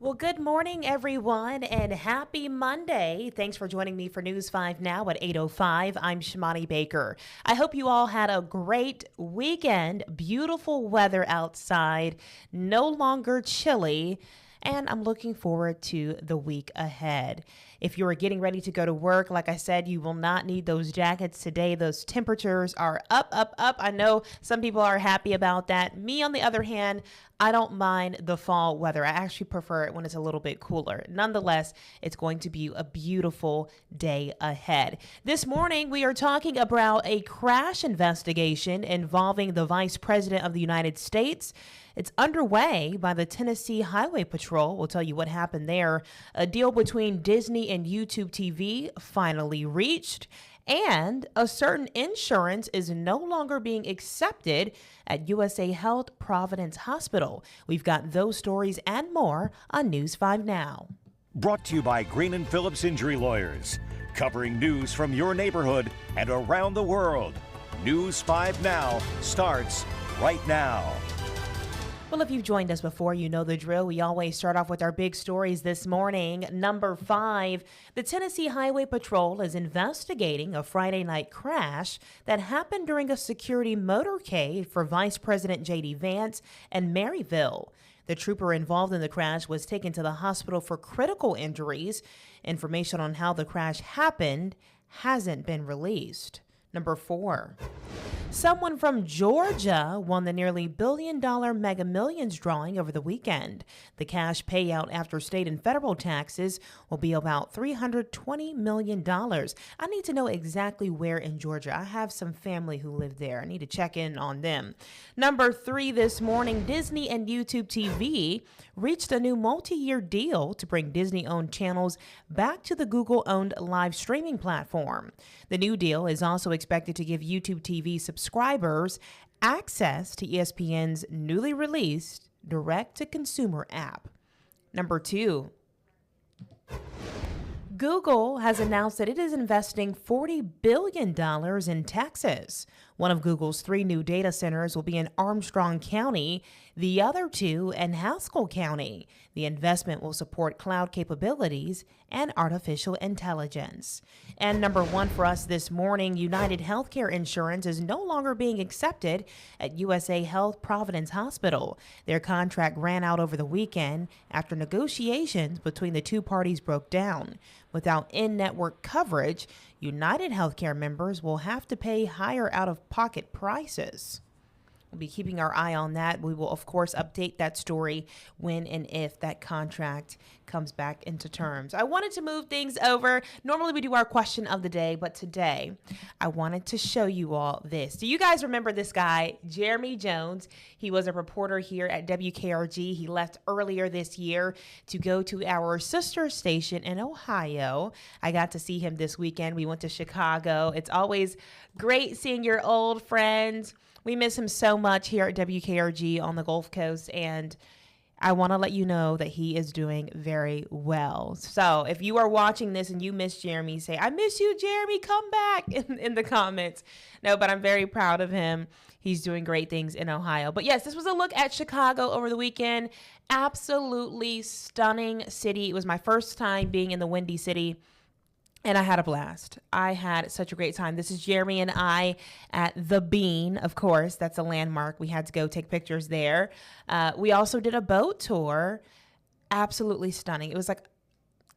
Well, good morning, everyone, and happy Monday. Thanks for joining me for News 5 Now at 8:05. I'm Shimani Baker. I hope you all had a great weekend. Beautiful weather outside, no longer chilly, and I'm looking forward to the week ahead. If you are getting ready to go to work, like I said, you will not need those jackets today. Those temperatures are up, up, up. I know some people are happy about that. Me, on the other hand, I don't mind the fall weather. I actually prefer it when it's a little bit cooler. Nonetheless, it's going to be a beautiful day ahead. This morning, we are talking about a crash investigation involving the Vice President of the United States. It's underway by the Tennessee Highway Patrol. We'll tell you what happened there. A deal between Disney and YouTube TV finally reached. And a certain insurance is no longer being accepted at USA Health Providence Hospital. We've got those stories and more on News 5 Now. Brought to you by Green and Phillips Injury Lawyers, covering news from your neighborhood and around the world. News 5 Now starts right now. Well, if you've joined us before, you know the drill. We always start off with our big stories this morning. Number 5, the Tennessee Highway Patrol is investigating a Friday night crash that happened during a security motorcade for Vice President J.D. Vance and Monroeville. The trooper involved in the crash was taken to the hospital for critical injuries. Information on how the crash happened hasn't been released. Number 4. Someone from Georgia won the nearly $1 billion Mega Millions drawing over the weekend. The cash payout after state and federal taxes will be about $320 million. I need to know exactly where in Georgia. I have some family who live there. I need to check in on them. Number 3 this morning, Disney and YouTube TV reached a new multi-year deal to bring Disney-owned channels back to the Google-owned live streaming platform. The new deal is also expected to give YouTube TV subscribers access to ESPN's newly released direct-to-consumer app. Number 2. Google has announced that it is investing $40 billion in Texas. One of Google's 3 new data centers will be in Armstrong County, the other 2 in Haskell County. The investment will support cloud capabilities and artificial intelligence. And number 1 for us this morning, United Healthcare Insurance is no longer being accepted at USA Health Providence Hospital. Their contract ran out over the weekend after negotiations between the 2 parties broke down. Without in-network coverage, United Healthcare members will have to pay higher out-of-pocket prices. We'll be keeping our eye on that. We will, of course, update that story when and if that contract comes back into terms. I wanted to move things over. Normally we do our question of the day, but today I wanted to show you all this. Do you guys remember this guy, Jeremy Jones? He was a reporter here at WKRG. He left earlier this year to go to our sister station in Ohio. I got to see him this weekend. We went to Chicago. It's always great seeing your old friends. We miss him so much here at WKRG on the Gulf Coast, and I want to let you know that he is doing very well. So if you are watching this and you miss Jeremy, say, I miss you, Jeremy, come back in the comments. No, but I'm very proud of him. He's doing great things in Ohio. But yes, this was a look at Chicago over the weekend. Absolutely stunning city. It was my first time being in the Windy City. And I had a blast. I had such a great time. This is Jeremy and I at The Bean, of course. That's a landmark. We had to go take pictures there. We also did a boat tour. Absolutely stunning. It was like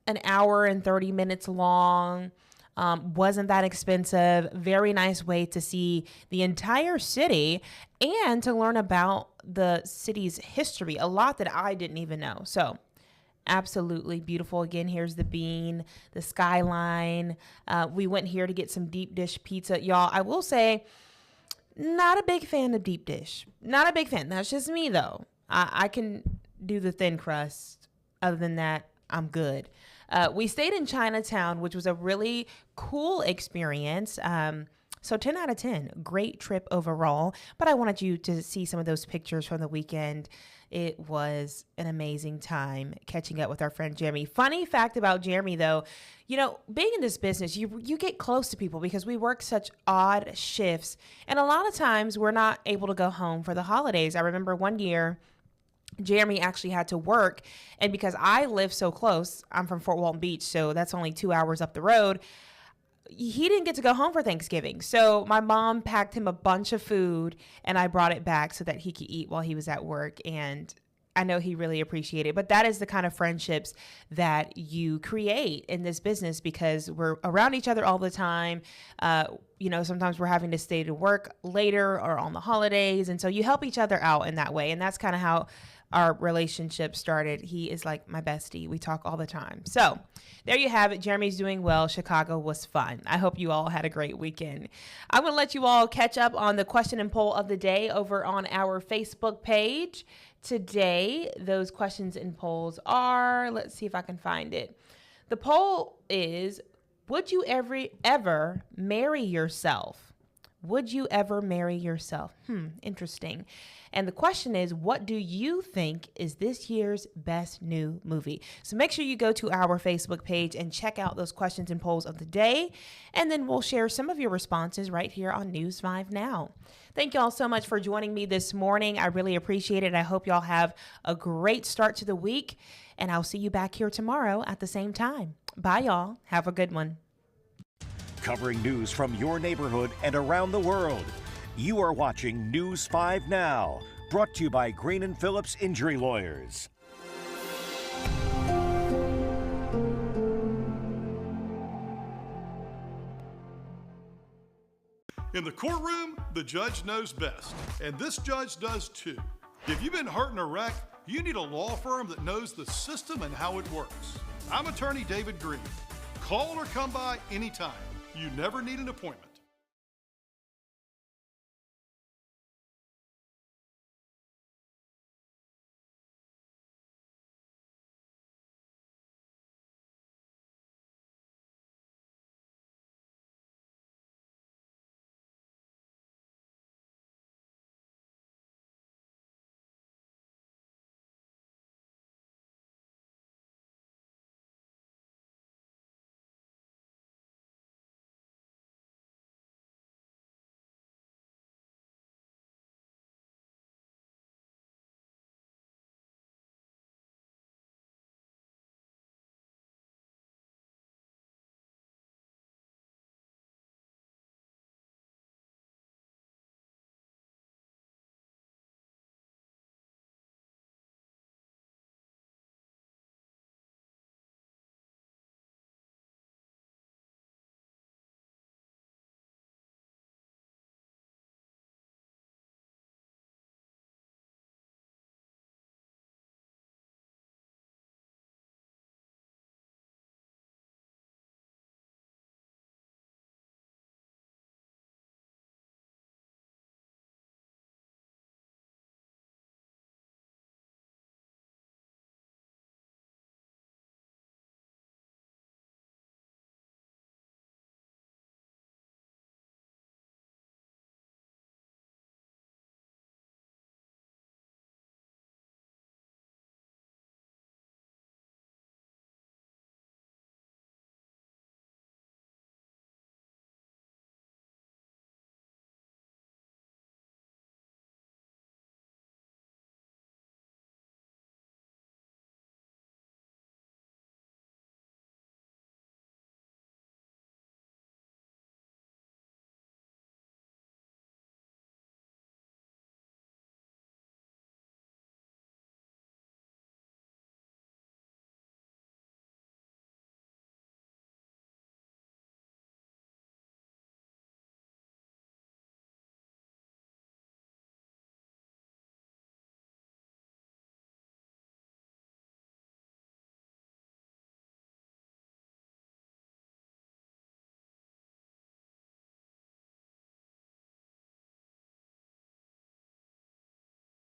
an hour and 30 minutes long. Wasn't that expensive. Very nice way to see the entire city and to learn about the city's history. A lot that I didn't even know. So absolutely beautiful. Again, here's the Bean, the skyline. We went here to get some deep dish pizza. Y'all, I will say, not a big fan of deep dish. Not a big fan. That's just me, though. I can do the thin crust. Other than that, I'm good. We stayed in Chinatown, which was a really cool experience. So 10 out of 10, great trip overall. But I wanted you to see some of those pictures from the weekend. It was an amazing time catching up with our friend Jeremy. Funny fact about Jeremy, though, you know, being in this business, you get close to people because we work such odd shifts. And a lot of times we're not able to go home for the holidays. I remember one year Jeremy actually had to work. And because I live so close, I'm from Fort Walton Beach, so that's only 2 hours up the road. He didn't get to go home for Thanksgiving. So my mom packed him a bunch of food and I brought it back so that he could eat while he was at work. And I know he really appreciated it. But that is the kind of friendships that you create in this business because we're around each other all the time. Sometimes we're having to stay to work later or on the holidays. And so you help each other out in that way. And that's kind of how our relationship started. He is like my bestie. We talk all the time. So there you have it. Jeremy's doing well. Chicago was fun. I hope you all had a great weekend. I'm going to let you all catch up on the question and poll of the day over on our Facebook page. Today, those questions and polls are, let's see if I can find it. The poll is, would you ever marry yourself? Would you ever marry yourself? Interesting. And the question is, what do you think is this year's best new movie? So make sure you go to our Facebook page and check out those questions and polls of the day. And then we'll share some of your responses right here on News 5 Now. Thank you all so much for joining me this morning. I really appreciate it. I hope y'all have a great start to the week. And I'll see you back here tomorrow at the same time. Bye, y'all. Have a good one. Covering news from your neighborhood and around the world. You are watching News 5 Now, brought to you by Green & Phillips Injury Lawyers. In the courtroom, the judge knows best, and this judge does too. If you've been hurt in a wreck, you need a law firm that knows the system and how it works. I'm attorney David Green. Call or come by anytime. You never need an appointment.